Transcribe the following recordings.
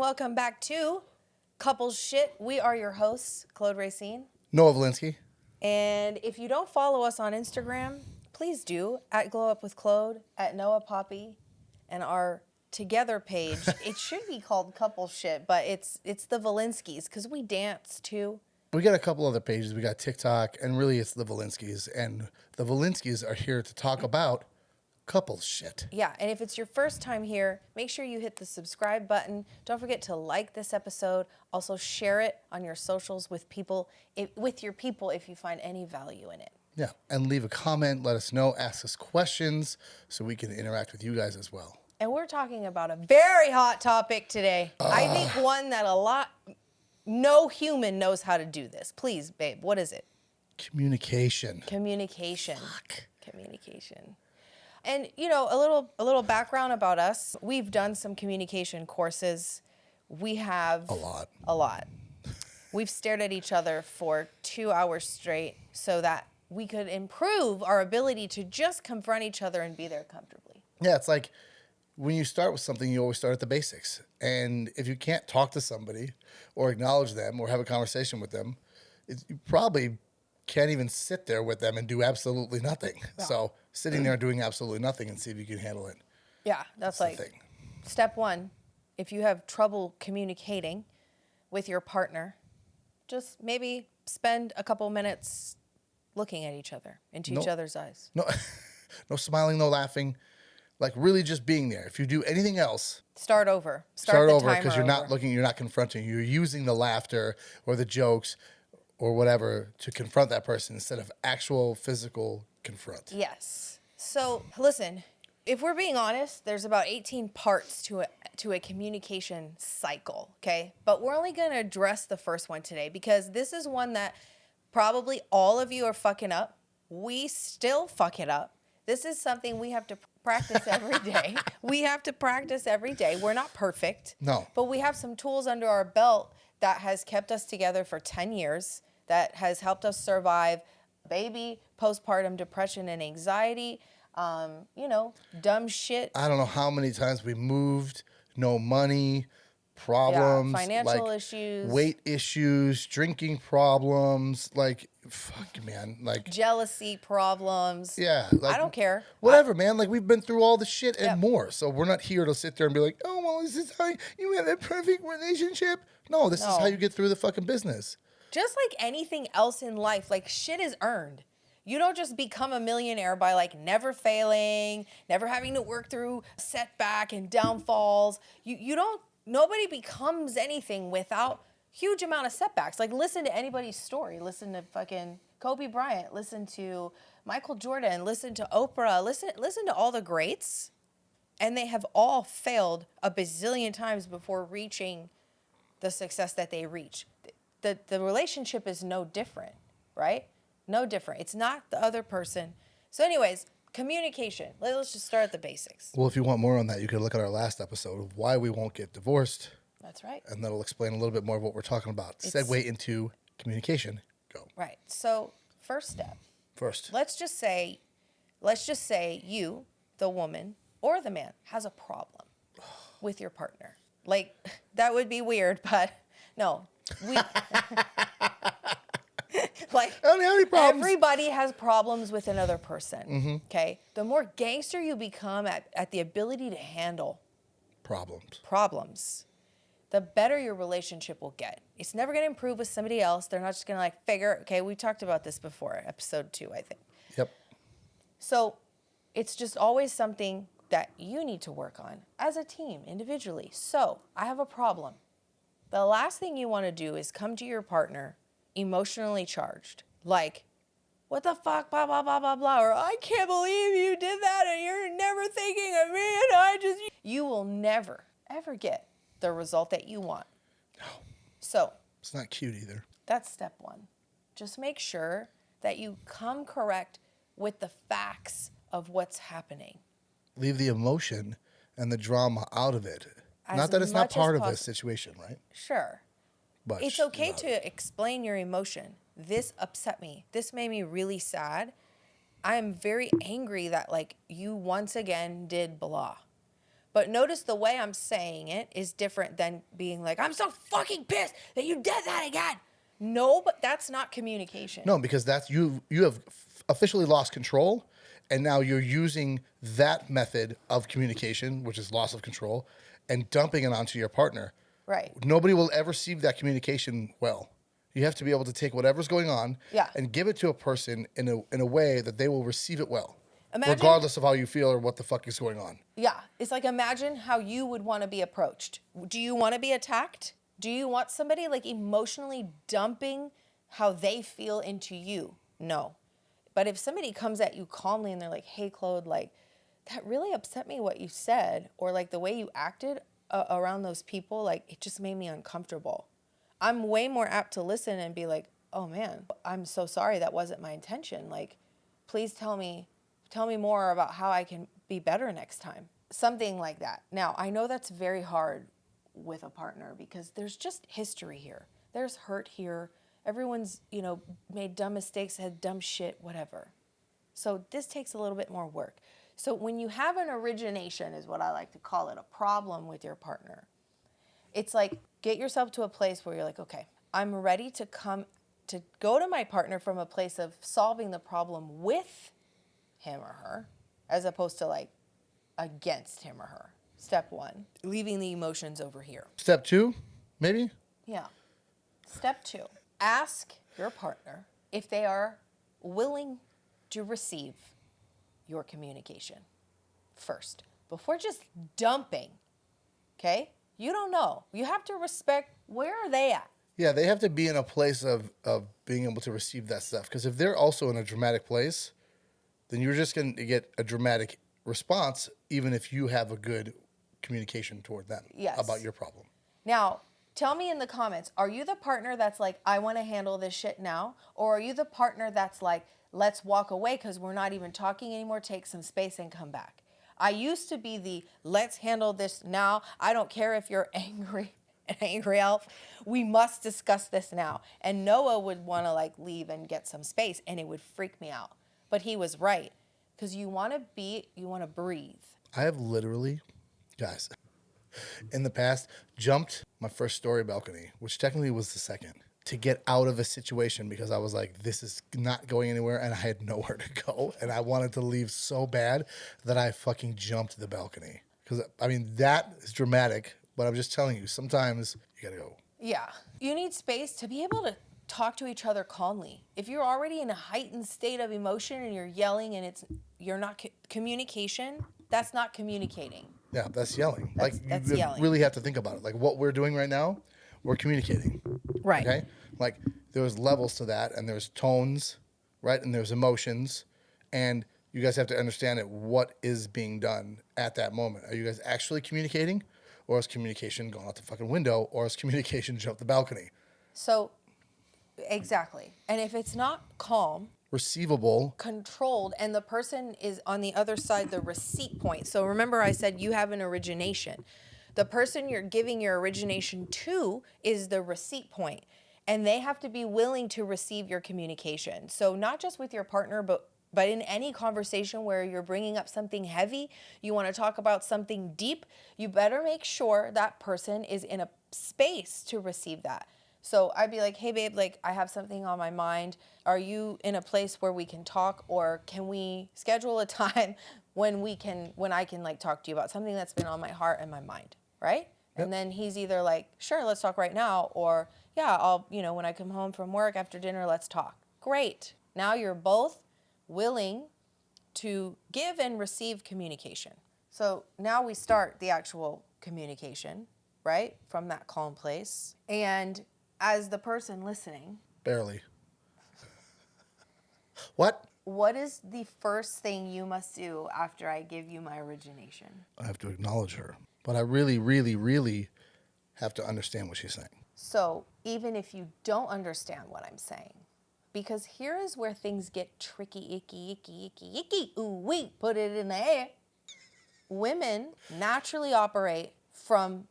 welcome back to Couples Shit. We are your hosts, Claude Racine. Noah Valinsky. And if you don't follow us on Instagram, please do, at Glow Up with Claude, at Noah Poppy, and our Together page. It should be called Couples Shit, but it's the Valinskys, because we dance too. We got a couple other pages. We got TikTok, and really it's the Valinskys. And the Valinskys are here to talk about couples shit. Yeah, and if it's your first time here, make sure you hit the subscribe button. Don't forget to like this episode. Also share it on your socials with your people if you find any value in it. Yeah, and leave a comment, let us know, ask us questions so we can interact with you guys as well. And we're talking about a very hot topic today. I think one that no human knows how to do this. Please, babe, what is it? Communication. Communication. Fuck. Communication. And, you know, a little background about us. We've done some communication courses. We have... A lot. We've stared at each other for 2 hours straight so that we could improve our ability to just confront each other and be there comfortably. Yeah, it's like when you start with something, you always start at the basics. And if you can't talk to somebody or acknowledge them or have a conversation with them, you probably can't even sit there with them and do absolutely nothing. Yeah. So sitting there doing absolutely nothing and see if you can handle it. Yeah, that's like step one. If you have trouble communicating with your partner, just maybe spend a couple minutes looking at each other, into each other's eyes. No smiling, no laughing. Like really just being there. If you do anything else, start over. Start over because you're not looking, you're not confronting. You're using the laughter or the jokes or whatever to confront that person instead of actual physical confront. Yes. So listen, if we're being honest, there's about 18 parts to a communication cycle, okay? But we're only going to address the first one today because this is one that probably all of you are fucking up. We still fuck it up. This is something we have to practice every day. We have to practice every day. We're not perfect. No. But we have some tools under our belt that has kept us together for 10 years, that has helped us survive baby, postpartum depression and anxiety, dumb shit. I don't know how many times we moved, no money, problems. Financial issues. Weight issues, drinking problems, fuck, man. Jealousy problems. Yeah. I don't care. Whatever, man. We've been through all the shit and more. So we're not here to sit there and be like, oh, well, is this how you have a perfect relationship? No, this is how you get through the fucking business. Just like anything else in life, shit is earned. You don't just become a millionaire by never failing, never having to work through setback and downfalls. Nobody becomes anything without huge amount of setbacks. Listen to anybody's story. Listen to fucking Kobe Bryant. Listen to Michael Jordan. Listen to Oprah. Listen to all the greats. And they have all failed a bazillion times before reaching the success that they reach. The relationship is no different, right? No different. It's not the other person. So anyways, communication. Let's just start at the basics. Well, if you want more on that, you can look at our last episode of why we won't get divorced. That's right. And that'll explain a little bit more of what we're talking about. Segue into communication. Go. Right. So first step. First. Let's just say you, the woman or the man, has a problem with your partner. That would be weird, but no. I don't have any problems. Everybody has problems with another person. Okay? The more gangster you become at the ability to handle problems, the better your relationship will get. It's never going to improve with somebody else. They're not just going to figure, okay, we talked about this before, episode 2, I think. Yep. So it's just always something that you need to work on as a team, individually. So I have a problem. The last thing you want to do is come to your partner emotionally charged. What the fuck, blah, blah, blah, blah, blah. Or, I can't believe you did that and you're never thinking of me and You will never, ever get the result that you want. No. So. It's not cute either. That's step 1. Just make sure that you come correct with the facts of what's happening. Leave the emotion and the drama out of it. Not that it's not part of the situation, right? Sure. But it's okay to explain your emotion. This upset me. This made me really sad. I'm very angry that you once again did blah. But notice the way I'm saying it is different than being like, I'm so fucking pissed that you did that again. No, but that's not communication. No, because that's you have officially lost control, and now you're using that method of communication, which is loss of control, and dumping it onto your partner. Right. Nobody will ever receive that communication well. You have to be able to take whatever's going on and give it to a person in a way that they will receive it well. Regardless of how you feel or what the fuck is going on. Yeah. It's like, imagine how you would want to be approached. Do you want to be attacked? Do you want somebody like emotionally dumping how they feel into you? No. But if somebody comes at you calmly and they're like, hey, Claude, like, that really upset me what you said, or like the way you acted around those people, like, it just made me uncomfortable. I'm way more apt to listen and be like, oh man, I'm so sorry, that wasn't my intention. Like, please tell me more about how I can be better next time. Something like that. Now, I know that's very hard with a partner because there's just history here. There's hurt here. Everyone's, made dumb mistakes, had dumb shit, whatever. So this takes a little bit more work. So when you have an origination, is what I like to call it, a problem with your partner, it's like, get yourself to a place where you're like, okay, I'm ready to go to my partner from a place of solving the problem with him or her, as opposed to like against him or her. Step 1, leaving the emotions over here. Step 2, maybe? Yeah. Step 2, ask your partner if they are willing to receive your communication first, before just dumping, okay? You don't know. You have to respect, where are they at? Yeah, they have to be in a place of being able to receive that stuff. Because if they're also in a dramatic place, then you're just going to get a dramatic response, even if you have a good communication toward them about your problem. Now, tell me in the comments, are you the partner that's like, I want to handle this shit now? Or are you the partner that's like, let's walk away because we're not even talking anymore, take some space and come back? I used to be the, let's handle this now. I don't care if you're angry, an angry elf. We must discuss this now. And Noah would want to like leave and get some space, and it would freak me out. But he was right, because you want to breathe. I have literally, guys, in the past, jumped my first story balcony, which technically was the second, to get out of a situation because I was like, this is not going anywhere, and I had nowhere to go, and I wanted to leave so bad that I fucking jumped the balcony. Because, I mean, that is dramatic, but I'm just telling you, sometimes you gotta go. Yeah. You need space to be able to talk to each other calmly. If you're already in a heightened state of emotion and you're yelling and you're not communication, that's not communicating. Yeah, that's yelling. That's you yelling. Really have to think about it. Like what we're doing right now, we're communicating. Right. Okay? Like there's levels to that, and there's tones, right? And there's emotions, and you guys have to understand what is being done at that moment. Are you guys actually communicating, or is communication gone out the fucking window, or is communication jumped the balcony? So, exactly. And if it's not calm, receivable, controlled, and the person is on the other side, the receipt point. So remember I said you have an origination. The person you're giving your origination to is the receipt point, and they have to be willing to receive your communication. So not just with your partner, but in any conversation where you're bringing up something heavy, you want to talk about something deep, you better make sure that person is in a space to receive that. So I'd be like, hey babe, like I have something on my mind. Are you in a place where we can talk, or can we schedule a time when I can like talk to you about something that's been on my heart and my mind, right? Yep. And then he's either like, sure, let's talk right now, or yeah, I'll, when I come home from work after dinner, let's talk. Great. Now you're both willing to give and receive communication. So now we start the actual communication, right? From that calm place. And as the person listening, barely. What? What is the first thing you must do after I give you my origination? I have to acknowledge her. But I really, really, really have to understand what she's saying. So even if you don't understand what I'm saying, because here is where things get tricky, icky, ooh, wee, put it in the air. Women naturally operate from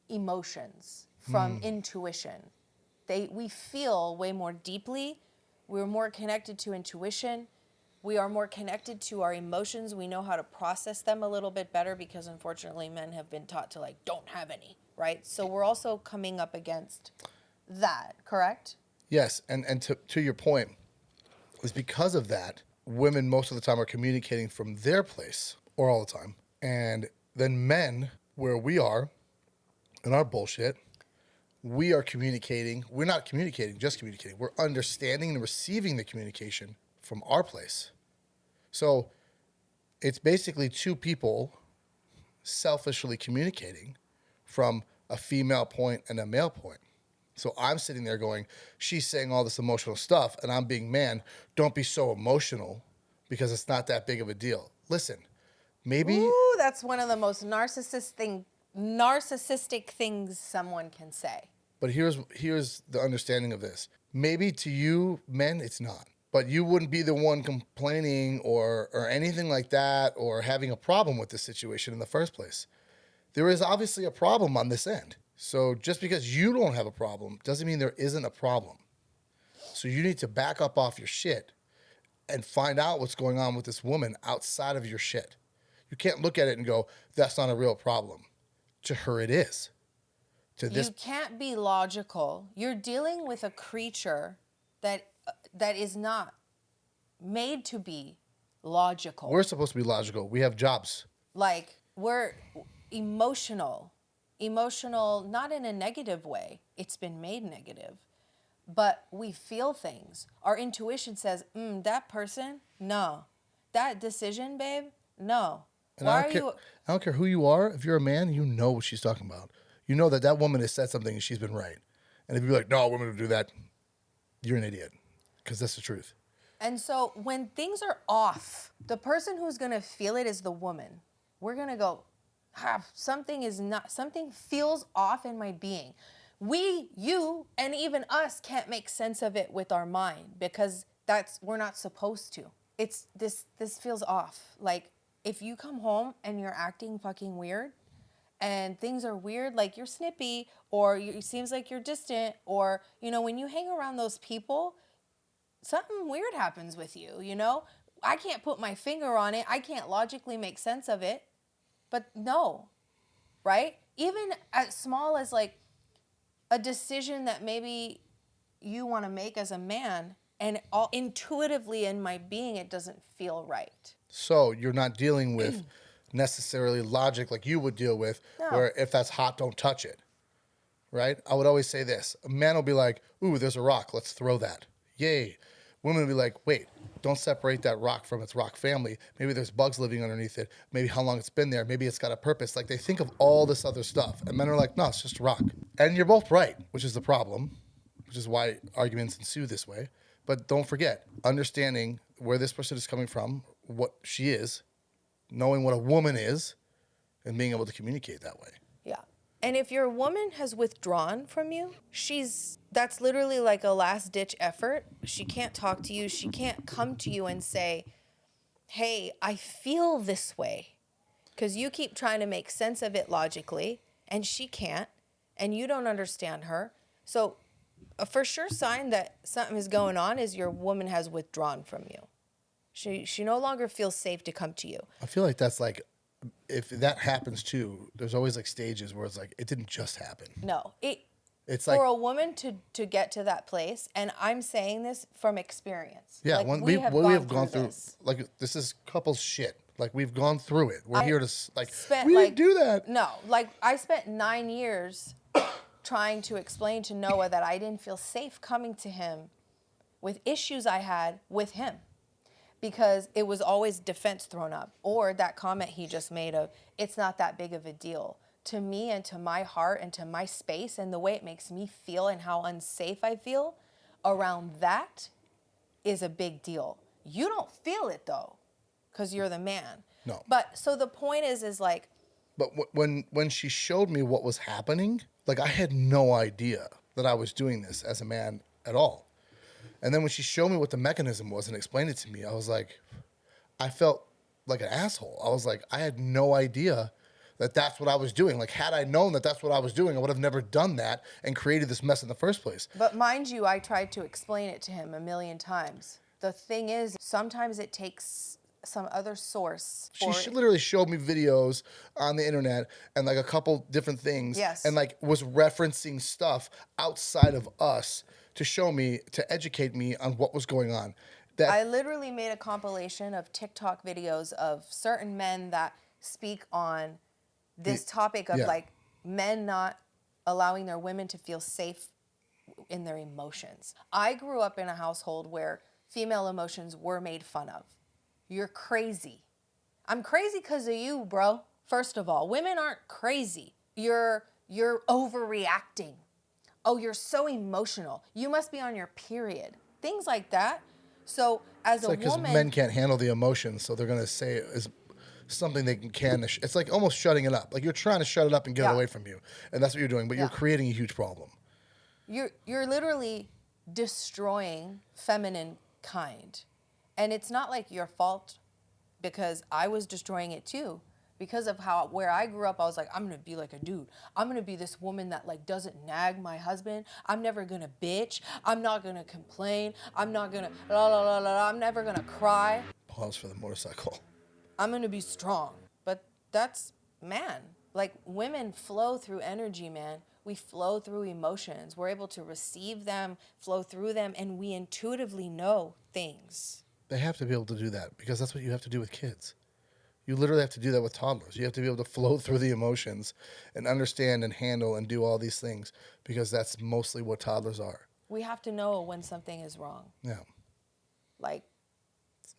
emotions, from intuition. We feel way more deeply. We're more connected to intuition. We are more connected to our emotions. We know how to process them a little bit better because unfortunately men have been taught to like, don't have any, right? So we're also coming up against that, correct? Yes, and to your point, is because of that, women most of the time are communicating from their place, or all the time. And then men, where we are, in our bullshit, we are communicating. We're not communicating, just communicating. We're understanding and receiving the communication from our place. So it's basically two people selfishly communicating from a female point and a male point. So I'm sitting there going, she's saying all this emotional stuff, and I'm being, man, don't be so emotional because it's not that big of a deal. Listen, maybe... Ooh, that's one of the most narcissistic things someone can say. But here's the understanding of this. Maybe to you, men, it's not. But you wouldn't be the one complaining or anything like that or having a problem with this situation in the first place. There is obviously a problem on this end. So just because you don't have a problem doesn't mean there isn't a problem. So you need to back up off your shit and find out what's going on with this woman outside of your shit. You can't look at it and go, that's not a real problem. To her, it is. To this, you can't be logical. You're dealing with a creature that is not made to be logical. we're supposed to be logical. We have jobs. Like, we're emotional, not in a negative way. It's been made negative, but we feel things. Our intuition says, that person, no. That decision, babe, no. And I don't care who you are. If you're a man, you know what she's talking about. You know that woman has said something and she's been right. And if you're like, no, women don't do that, you're an idiot, because that's the truth. And so when things are off, the person who's going to feel it is the woman. We're going to go, something feels off in my being. We, you, and even us can't make sense of it with our mind because we're not supposed to. This feels off. Like, if you come home and you're acting fucking weird and things are weird, like you're snippy or it seems like you're distant, or, when you hang around those people, something weird happens with you, I can't put my finger on it. I can't logically make sense of it. But no, right? Even as small as like a decision that maybe you want to make as a man, and intuitively in my being, it doesn't feel right. So you're not dealing with necessarily logic like you would deal with, where if that's hot, don't touch it, right? I would always say this. A man will be like, ooh, there's a rock. Let's throw that. Yay. Women will be like, wait, don't separate that rock from its rock family. Maybe there's bugs living underneath it. Maybe how long it's been there. Maybe it's got a purpose. Like, they think of all this other stuff. And men are like, no, it's just a rock. And you're both right, which is the problem, which is why arguments ensue this way. But don't forget, understanding where this person is coming from, what she is, knowing what a woman is, and being able to communicate that way. Yeah. And if your woman has withdrawn from you, that's literally like a last ditch effort. She can't talk to you. She can't come to you and say, hey, I feel this way. Because you keep trying to make sense of it logically, and she can't, and you don't understand her. So a for sure sign that something is going on is your woman has withdrawn from you. She no longer feels safe to come to you. I feel like that's like, if that happens too, there's always like stages where it's like, it didn't just happen. No, it's for like, a woman to get to that place, and I'm saying this from experience. Yeah, like, when we have gone through this. like, this is couples shit. Like, we've gone through it. We're here to like, spent, we like, didn't do that. No, like I spent 9 years trying to explain to Noah that I didn't feel safe coming to him with issues I had with him, because it was always defense thrown up, or that comment he just made of, it's not that big of a deal. To me and to my heart and to my space and the way it makes me feel and how unsafe I feel around that is a big deal. You don't feel it though, because you're the man. No. But so the point is like. But when she showed me what was happening, like, I had no idea that I was doing this as a man at all. And then when she showed me what the mechanism was and explained it to me, I was like, I felt like an asshole. I was like, I had no idea that that's what I was doing. Like, had I known that that's what I was doing, I would have never done that and created this mess in the first place. But mind you, I tried to explain it to him a million times. the thing is, sometimes it takes some other source. She literally showed me videos on the internet and like a couple different things. Yes. And like was referencing stuff outside of us to show me, to educate me on what was going on. I literally made a compilation of TikTok videos of certain men that speak on this topic of like men not allowing their women to feel safe in their emotions. I grew up in a household where female emotions were made fun of. You're crazy. I'm crazy because of you, bro. First of all, women aren't crazy. You're overreacting. Oh, you're so emotional. You must be on your period. Things like that. So as a woman, because men can't handle the emotions, so they're gonna say it is something they can. It's like almost shutting it up. Like you're trying to shut it up and get it away from you, and that's what you're doing. But you're creating a huge problem. You're literally destroying feminine kind. And it's not like your fault, because I was destroying it too. Because of where I grew up, I was like, I'm gonna be like a dude. I'm gonna be this woman that like doesn't nag my husband. I'm never gonna bitch. I'm not gonna complain. I'm not gonna la la la la. I'm never gonna cry. Pause for the motorcycle. I'm gonna be strong. But that's man. Like women flow through energy, man. We flow through emotions. We're able to receive them, flow through them, and we intuitively know things. They have to be able to do that because that's what you have to do with kids. You literally have to do that with toddlers. You have to be able to flow through the emotions and understand and handle and do all these things because that's mostly what toddlers are. We have to know when something is wrong. Yeah. Like.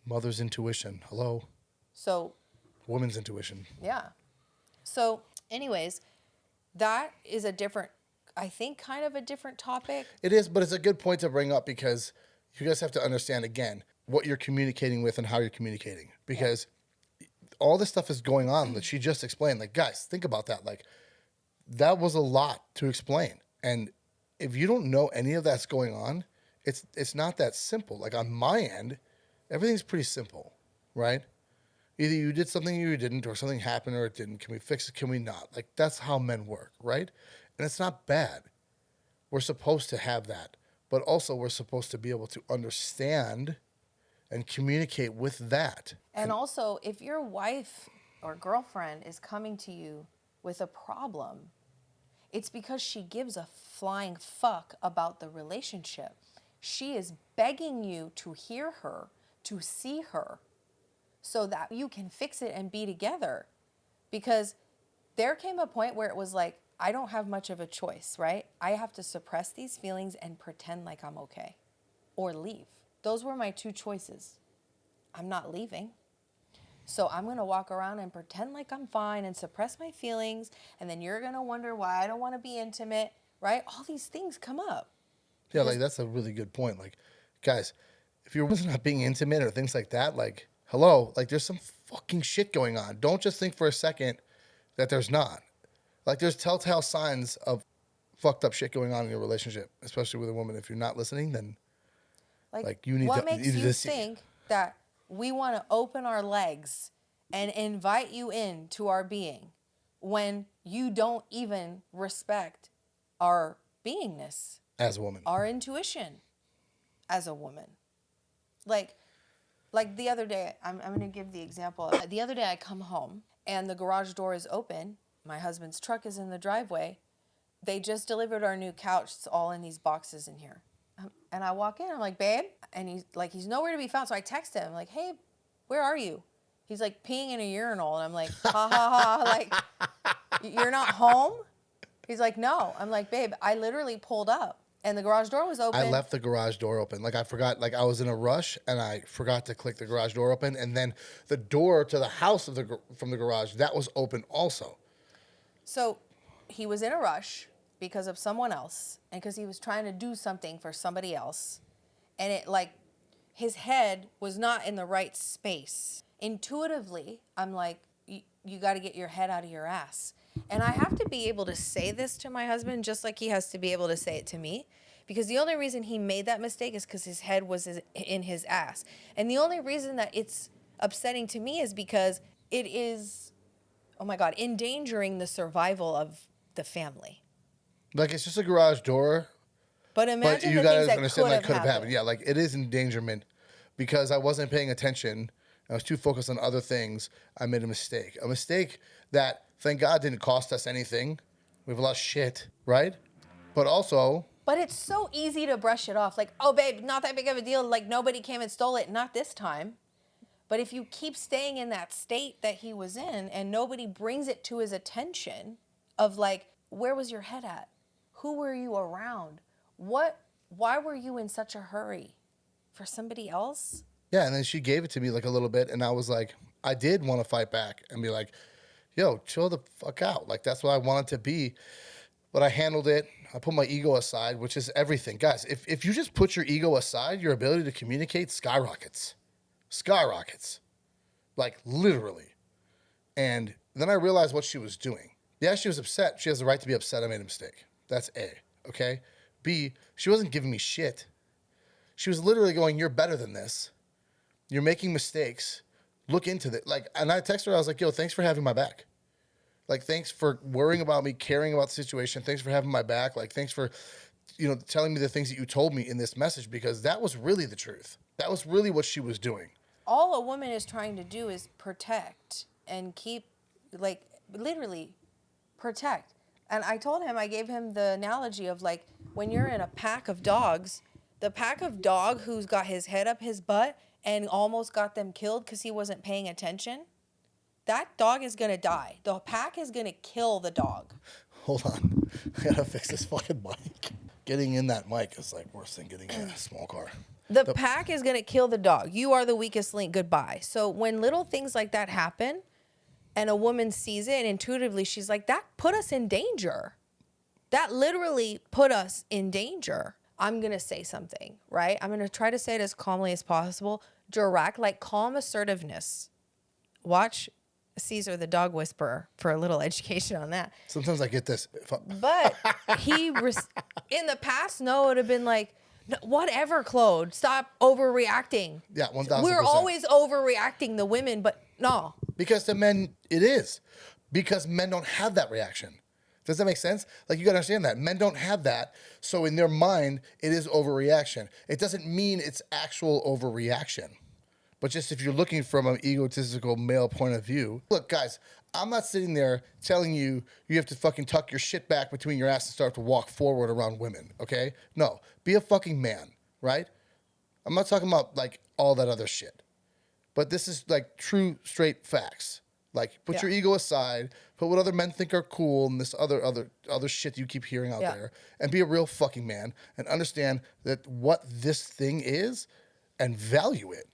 Mother's intuition. Hello. So. Woman's intuition. Yeah. So anyways, that is a different, I think kind of a different topic. It is, but it's a good point to bring up because you guys have to understand again what you're communicating with and how you're communicating because all this stuff is going on that she just explained. Like, guys, think about that. Like, that was a lot to explain. And if you don't know any of that's going on, it's not that simple. Like, on my end, everything's pretty simple, right? Either you did something or you didn't, or something happened or it didn't. Can we fix it? Can we not? Like, that's how men work, right? And it's not bad. We're supposed to have that. But also, we're supposed to be able to understand and communicate with that. And also, if your wife or girlfriend is coming to you with a problem, it's because she gives a flying fuck about the relationship. She is begging you to hear her, to see her, so that you can fix it and be together. Because there came a point where it was like, I don't have much of a choice, right? I have to suppress these feelings and pretend like I'm okay or leave. Those were my two choices. I'm not leaving. So I'm going to walk around and pretend like I'm fine and suppress my feelings. And then you're going to wonder why I don't want to be intimate, right? All these things come up. Yeah, like that's a really good point. Like, guys, if you're not being intimate or things like that, like, hello, like there's some fucking shit going on. Don't just think for a second that there's not. Like there's telltale signs of fucked up shit going on in your relationship, especially with a woman. If you're not listening, then like you need what to. makes you think that we want to open our legs and invite you into our being when you don't even respect our beingness as a woman, our intuition as a woman? Like the other day, I'm going to give the example. The other day I come home and the garage door is open. My husband's truck is in the driveway. They just delivered our new couch. It's all in these boxes in here. And I walk in, I'm like, babe, and he's nowhere to be found. So I text him, like, hey, where are you? He's like peeing in a urinal, and I'm like, ha ha ha, like, you're not home? He's like, no. I'm like, babe, I literally pulled up, and the garage door was open. I left the garage door open. Like I forgot, like I was in a rush, and I forgot to click the garage door open, and then the door to the house from the garage that was open also. So he was in a rush because of someone else and because he was trying to do something for somebody else. And it like his head was not in the right space. Intuitively, I'm like, you got to get your head out of your ass. And I have to be able to say this to my husband just like he has to be able to say it to me. Because the only reason he made that mistake is because his head was in his ass. And the only reason that it's upsetting to me is because it is, oh my God, endangering the survival of the family. Like it's just a garage door. But imagine you the gotta things that understand could have happened. Yeah, like it is endangerment. because I wasn't paying attention. I was too focused on other things. I made a mistake. A mistake that, thank God, didn't cost us anything. We have a lot of shit, right? But also... But it's so easy to brush it off. Like, oh, babe, not that big of a deal. Like, nobody came and stole it. Not this time. But if you keep staying in that state that he was in and nobody brings it to his attention of like, where was your head at? Who were you around? Why were you in such a hurry? For somebody else? Yeah, and then she gave it to me like a little bit, and I was like, I did want to fight back and be like, yo, chill the fuck out. Like, that's what I wanted to be. But I handled it. I put my ego aside, which is everything. Guys, if you just put your ego aside, your ability to communicate skyrockets. Skyrockets. Like, literally. And then I realized what she was doing. Yeah, she was upset. She has the right to be upset I made a mistake. That's A, okay? B, she wasn't giving me shit. She was literally going, you're better than this. You're making mistakes. Look into it. Like, and I texted her, I was like, yo, thanks for having my back. Like, thanks for worrying about me, caring about the situation. Thanks for having my back. Like, thanks for, telling me the things that you told me in this message, because that was really the truth. That was really what she was doing. All a woman is trying to do is protect and keep, like, literally protect. And I told him, I gave him the analogy of, like, when you're in a pack of dogs, the pack of dog who's got his head up his butt and almost got them killed because he wasn't paying attention, that dog is going to die. The pack is going to kill the dog. Hold on. I got to fix this fucking mic. Getting in that mic is like worse than getting in a small car. The pack is going to kill the dog. You are the weakest link. Goodbye. So when little things like that happen and a woman sees it and intuitively she's like, that put us in danger. That literally put us in danger. I'm going to say something, right? I'm going to try to say it as calmly as possible. Direct, like calm assertiveness. Watch Caesar the dog whisperer for a little education on that. Sometimes I get this. But in the past, no, it would have been like, whatever, Claude, stop overreacting. Yeah, 1,000%. We're always overreacting, the women, but no. Because the men, it is. Because men don't have that reaction. Does that make sense? Like, you got to understand that. Men don't have that. So in their mind, it is overreaction. It doesn't mean it's actual overreaction. But just if you're looking from an egotistical male point of view. Look, guys, I'm not sitting there telling you you have to fucking tuck your shit back between your ass and start to walk forward around women, okay? No. Be a fucking man, right? I'm not talking about, like, all that other shit. But this is, like, true, straight facts. Like, put your ego aside, put what other men think are cool and this other shit you keep hearing out there, and be a real fucking man and understand that what this thing is and value it.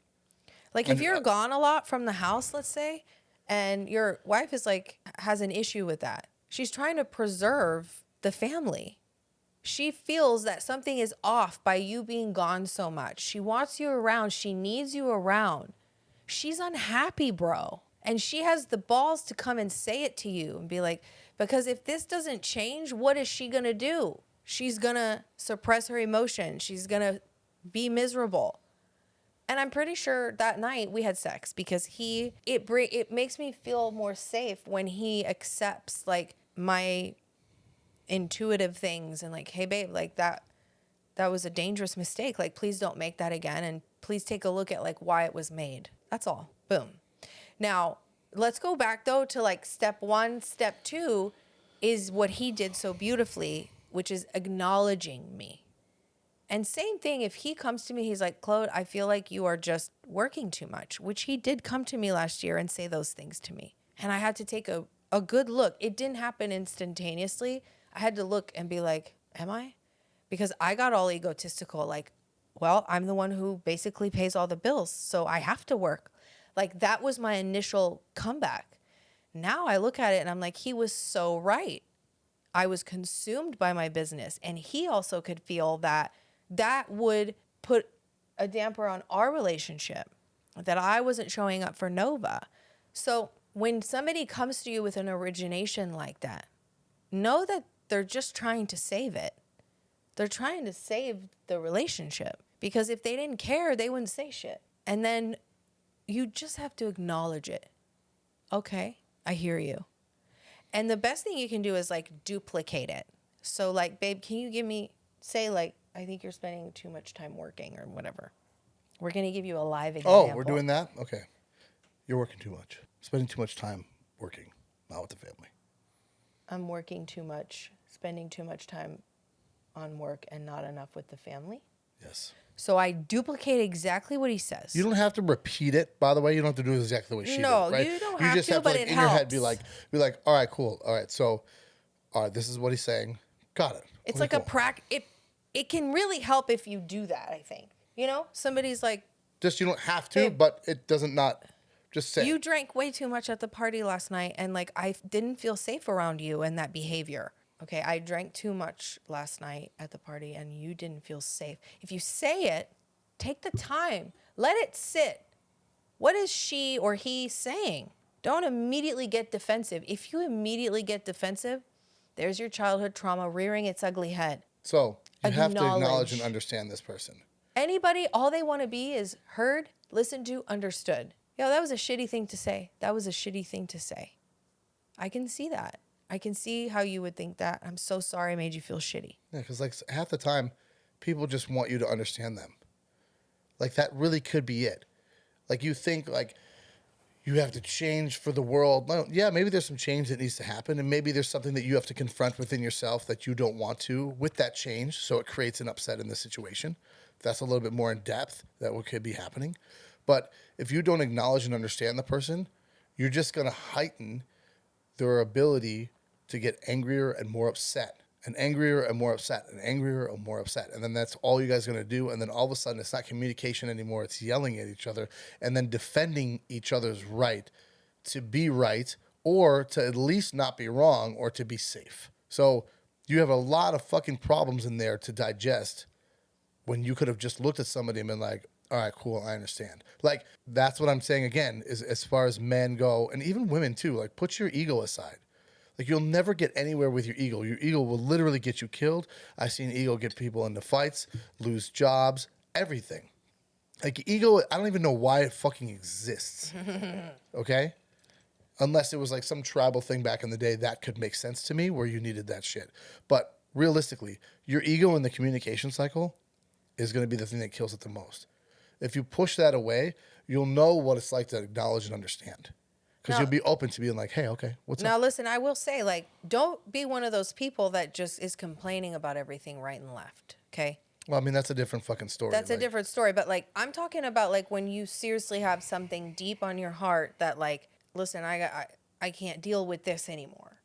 Like, if you're gone a lot from the house, let's say, and your wife is like, has an issue with that. She's trying to preserve the family. She feels that something is off by you being gone so much. She wants you around. She needs you around. She's unhappy, bro. And she has the balls to come and say it to you and be like, because if this doesn't change, what is she going to do? She's going to suppress her emotion. She's going to be miserable. And I'm pretty sure that night we had sex because it makes me feel more safe when he accepts like my intuitive things and like, hey babe, like that was a dangerous mistake. Like, please don't make that again. And please take a look at like why it was made. That's all. Boom. Now, let's go back, though, to, like, step one. Step two is what he did so beautifully, which is acknowledging me. And same thing, if he comes to me, he's like, Claude, I feel like you are just working too much, which he did come to me last year and say those things to me. And I had to take a good look. It didn't happen instantaneously. I had to look and be like, am I? Because I got all egotistical, like, well, I'm the one who basically pays all the bills, so I have to work. Like, that was my initial comeback. Now I look at it and I'm like, he was so right. I was consumed by my business. And he also could feel that would put a damper on our relationship, that I wasn't showing up for Nova. So when somebody comes to you with an origination like that, know that they're just trying to save it. They're trying to save the relationship. Because if they didn't care, they wouldn't say shit. And then you just have to acknowledge it. Okay, I hear you. And the best thing you can do is like duplicate it. So like, babe, can you give me, say like, I think you're spending too much time working or whatever. We're going to give you a live example. Oh, we're doing that? Okay. You're working too much. Spending too much time working, not with the family. I'm working too much, spending too much time on work and not enough with the family. Yes. So I duplicate exactly what he says. You don't have to repeat it, by the way. You don't have to do it exactly the way she did, right? No, you don't have just to, have but like, it in your head, helps. be like, all right, cool. All right, so, all right, this is what he's saying. Got it. It's Okay, like cool. it can really help if you do that, I think. You know, somebody's like, Just, you don't have to, Babe, but it doesn't not, just say. you drank way too much at the party last night, and like I didn't feel safe around you and that behavior. Okay, I drank too much last night at the party and you didn't feel safe. If you say it, take the time. Let it sit. What is she or he saying? Don't immediately get defensive. If you immediately get defensive, there's your childhood trauma rearing its ugly head. So, you have to acknowledge Acknowledge. and understand this person. Anybody, all they want to be is heard, listened to, understood. Yo, that was a shitty thing to say. That was a shitty thing to say. I can see that. I can see how you would think that. I'm so sorry I made you feel shitty. Yeah, because like half the time, people just want you to understand them. Like that really could be it. Like you think like you have to change for the world. No, yeah, maybe there's some change that needs to happen, and maybe there's something that you have to confront within yourself that you don't want to with that change, so it creates an upset in the situation. That's a little bit more in depth that what could be happening. But if you don't acknowledge and understand the person, you're just going to heighten their ability to get angrier and more upset, and angrier and more upset, and angrier and more upset. And then that's all you guys are going to do. And then all of a sudden, it's not communication anymore. It's yelling at each other and then defending each other's right to be right, or to at least not be wrong, or to be safe. So you have a lot of fucking problems in there to digest when you could have just looked at somebody and been like, all right, cool, I understand. Like, that's what I'm saying again, is as far as men go, and even women too, like, put your ego aside. Like, you'll never get anywhere with your ego. Your ego will literally get you killed. I've seen ego get people into fights, lose jobs, everything. Like, ego, I don't even know why it fucking exists. Okay? Unless it was like some tribal thing back in the day, that could make sense to me where you needed that shit. But realistically, your ego in the communication cycle is going to be the thing that kills it the most. If you push that away, you'll know what it's like to acknowledge and understand. Because you'll be open to being like, hey, okay, what's up? Now, listen, I will say, like, don't be one of those people that just is complaining about everything right and left, okay? Well, I mean, that's a different fucking story. That's a different story. But, like, I'm talking about, like, when you seriously have something deep on your heart that, like, listen, I can't deal with this anymore,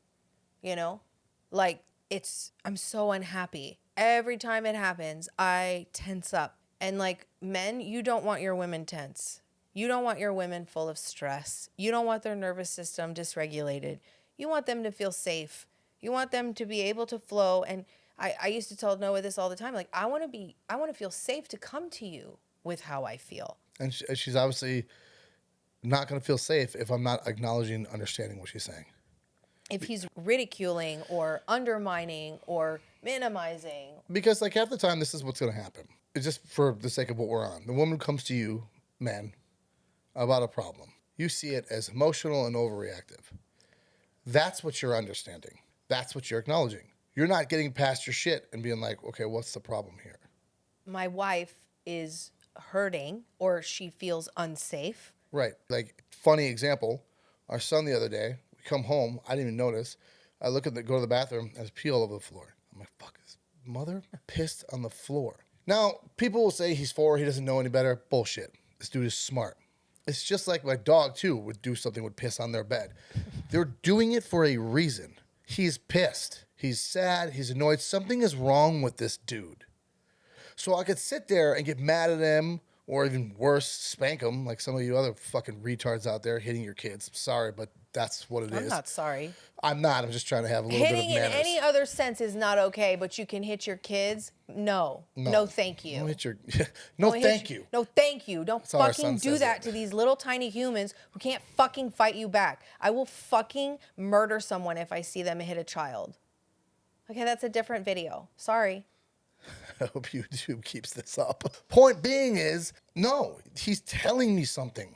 you know? Like, I'm so unhappy. Every time it happens, I tense up. And, like, men, you don't want your women tense. You don't want your women full of stress. You don't want their nervous system dysregulated. You want them to feel safe. You want them to be able to flow. And I used to tell Noah this all the time. Like, I want to feel safe to come to you with how I feel. And she's obviously not going to feel safe if I'm not acknowledging and understanding what she's saying. If he's ridiculing or undermining or minimizing. Because, like, half the time, this is what's going to happen. It's just for the sake of what we're on. The woman comes to you, man, about a problem. You see it as emotional and overreactive. That's what you're understanding. That's what you're acknowledging. You're not getting past your shit and being like, okay, what's the problem here? My wife is hurting or she feels unsafe. Right. Like, funny example, our son the other day, we come home, I didn't even notice. I go to the bathroom, there's pee all over the floor. I'm like, fuck, his mother pissed on the floor. Now, people will say he's 4, he doesn't know any better. Bullshit. This dude is smart. It's just like my dog, too, would do something, would piss on their bed. They're doing it for a reason. He's pissed. He's sad. He's annoyed. Something is wrong with this dude. So I could sit there and get mad at him, or even worse, spank him, like some of you other fucking retards out there hitting your kids. I'm sorry, but that's what it is. I'm not sorry. I'm not. I'm just trying to have a little Hitting bit of in manners. any other sense is not okay, but you can hit your kids. No, thank you. Don't hit your... Don't hit thank your- you. No, thank you. Don't how our fucking son do says that it. to these little tiny humans who can't fucking fight you back. I will fucking murder someone if I see them hit a child. Okay, that's a different video. Sorry. I hope YouTube keeps this up. Point being is, no, he's telling me something.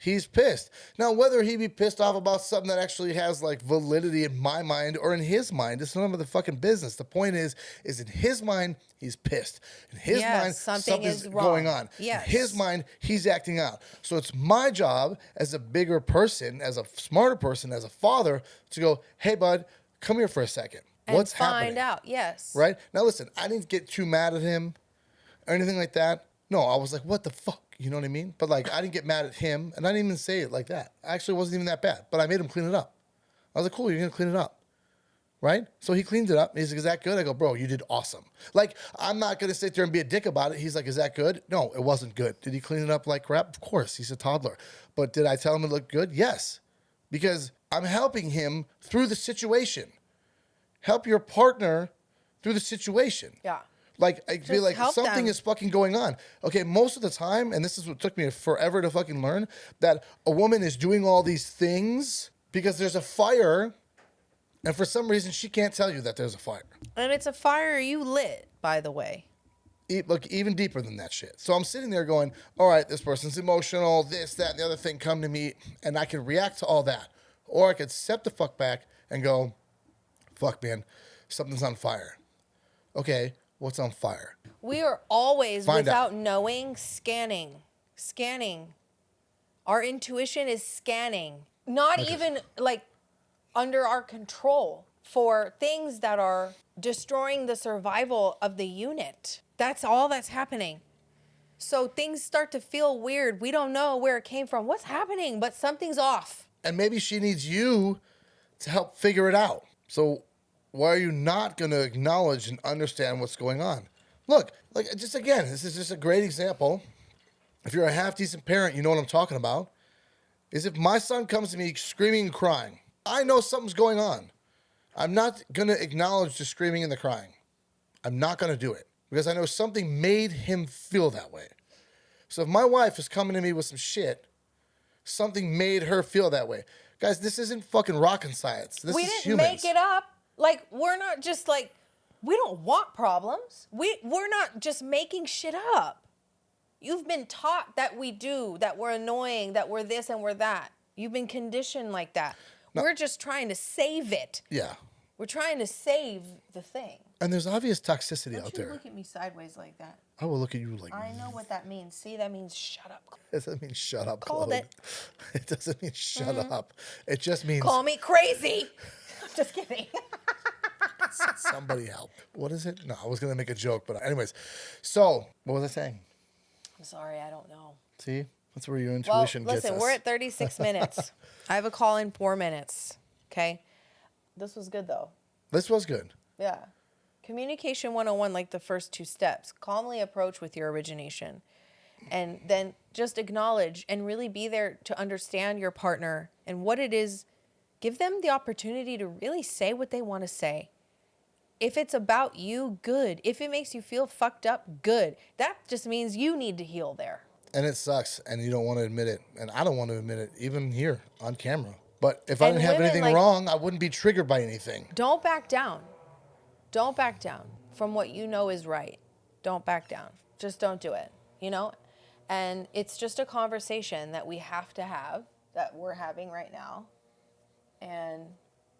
He's pissed. Now, whether he be pissed off about something that actually has like validity in my mind or in his mind, it's none of the fucking business. The point is in his mind, he's pissed. In his mind, something's going on. Yes. In his mind, he's acting out. So it's my job as a bigger person, as a smarter person, as a father, to go, hey, bud, come here for a second. What's happening? Find out, yes. Right? Now, listen, I didn't get too mad at him or anything like that. No, I was like, what the fuck? You know what I mean? But like, I didn't get mad at him, and I didn't even say it like that. Actually, it wasn't even that bad, but I made him clean it up. I was like, cool, you're going to clean it up. Right? So he cleaned it up. He's like, is that good? I go, bro, you did awesome. Like, I'm not going to sit there and be a dick about it. He's like, is that good? No, it wasn't good. Did he clean it up like crap? Of course. He's a toddler. But did I tell him it looked good? Yes. Because I'm helping him through the situation. Help your partner through the situation. Yeah. Like, I feel like something them. is fucking going on. Okay, most of the time, and this is what took me forever to fucking learn, that a woman is doing all these things because there's a fire, and for some reason she can't tell you that there's a fire. And it's a fire you lit, by the way. Look, even deeper than that shit. So I'm sitting there going, all right, this person's emotional, this, that, and the other thing come to me, and I can react to all that. Or I could step the fuck back and go, fuck, man, something's on fire. Okay. What's on fire? We are always, Find without out. knowing, scanning. Our intuition is scanning. Not even like under our control for things that are destroying the survival of the unit. That's all that's happening. So things start to feel weird. We don't know where it came from. What's happening? But something's off. And maybe she needs you to help figure it out. So why are you not going to acknowledge and understand what's going on? Look, like, just again, this is just a great example. If you're a half-decent parent, you know what I'm talking about. Is if my son comes to me screaming and crying, I know something's going on. I'm not going to acknowledge the screaming and the crying. I'm not going to do it because I know something made him feel that way. So if my wife is coming to me with some shit, something made her feel that way. Guys, this isn't fucking rocket science. This We is didn't humans. make it up. Like, we're not just like, we don't want problems. We're not just making shit up. You've been taught that we do, that we're annoying, that we're this and we're that. You've been conditioned like that. No. We're just trying to save it. Yeah. We're trying to save the thing. And there's obvious toxicity out there. Don't you look at me sideways like that. I will look at you like... I know what that means. See, that means shut up. It doesn't mean shut up, Called Claude. it. It doesn't mean shut up. It just means... Call me crazy. I'm just kidding. Somebody help. What is it? No, I was going to make a joke, but anyways. So, what was I saying? I'm sorry, I don't know. See? That's where your intuition gets us. Listen, we're at 36 minutes. I have a call in 4 minutes. Okay? This was good, though. This was good. Yeah. Communication 101, like the first 2 steps. Calmly approach with your origination. And then just acknowledge and really be there to understand your partner and what it is. Give them the opportunity to really say what they want to say. If it's about you, good. If it makes you feel fucked up, good. That just means you need to heal there. And it sucks, and you don't want to admit it. And I don't want to admit it, even here on camera. But if I didn't have anything wrong, I wouldn't be triggered by anything. Don't back down. Don't back down from what you know is right. Don't back down. Just don't do it, you know? And it's just a conversation that we have to have, that we're having right now. And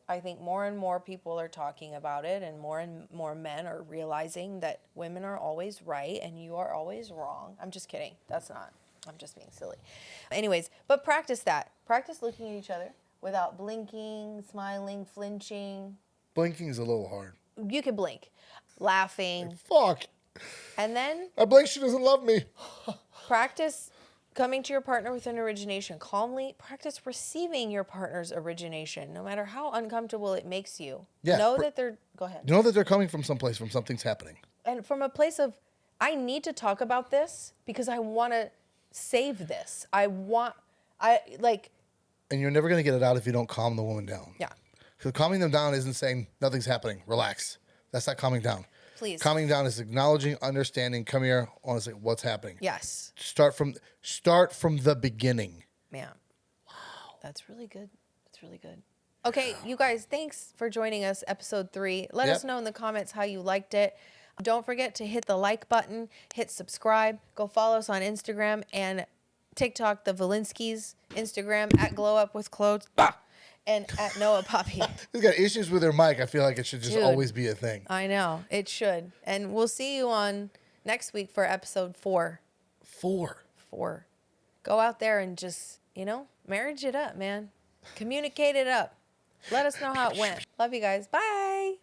I think more and more people are talking about it, and more men are realizing that women are always right and you are always wrong. I'm just kidding. I'm just being silly. Anyways, but practice that. Practice looking at each other without blinking, smiling, flinching. Blinking is a little hard. You can blink. Laughing. Fuck. And then I blink, she doesn't love me. practice coming to your partner with an origination. Calmly practice receiving your partner's origination, no matter how uncomfortable it makes you. Yeah, Know that they're... Go ahead. Know that they're coming from someplace, from something's happening. And from a place of, I need to talk about this because I want to save this. And you're never going to get it out if you don't calm the woman down. Yeah. Because calming them down isn't saying nothing's happening. Relax. That's not calming down. Please. Calming down is acknowledging, understanding, come here, honestly, what's happening. Yes. Start from the beginning. Man. Wow. That's really good. That's really good. Okay, you guys, thanks for joining us, episode 3. Let us know in the comments how you liked it. Don't forget to hit the like button, hit subscribe, go follow us on Instagram, and TikTok, the Valinskis, Instagram at Glow Up with Clothes, bah! And at Noah Poppy. He's got issues with their mic. I feel like it should just Dude. always be a thing. I know, it should. And we'll see you on next week for episode 4. 4. Go out there and just, marriage it up, man. Communicate it up. Let us know how it went. Love you guys. Bye.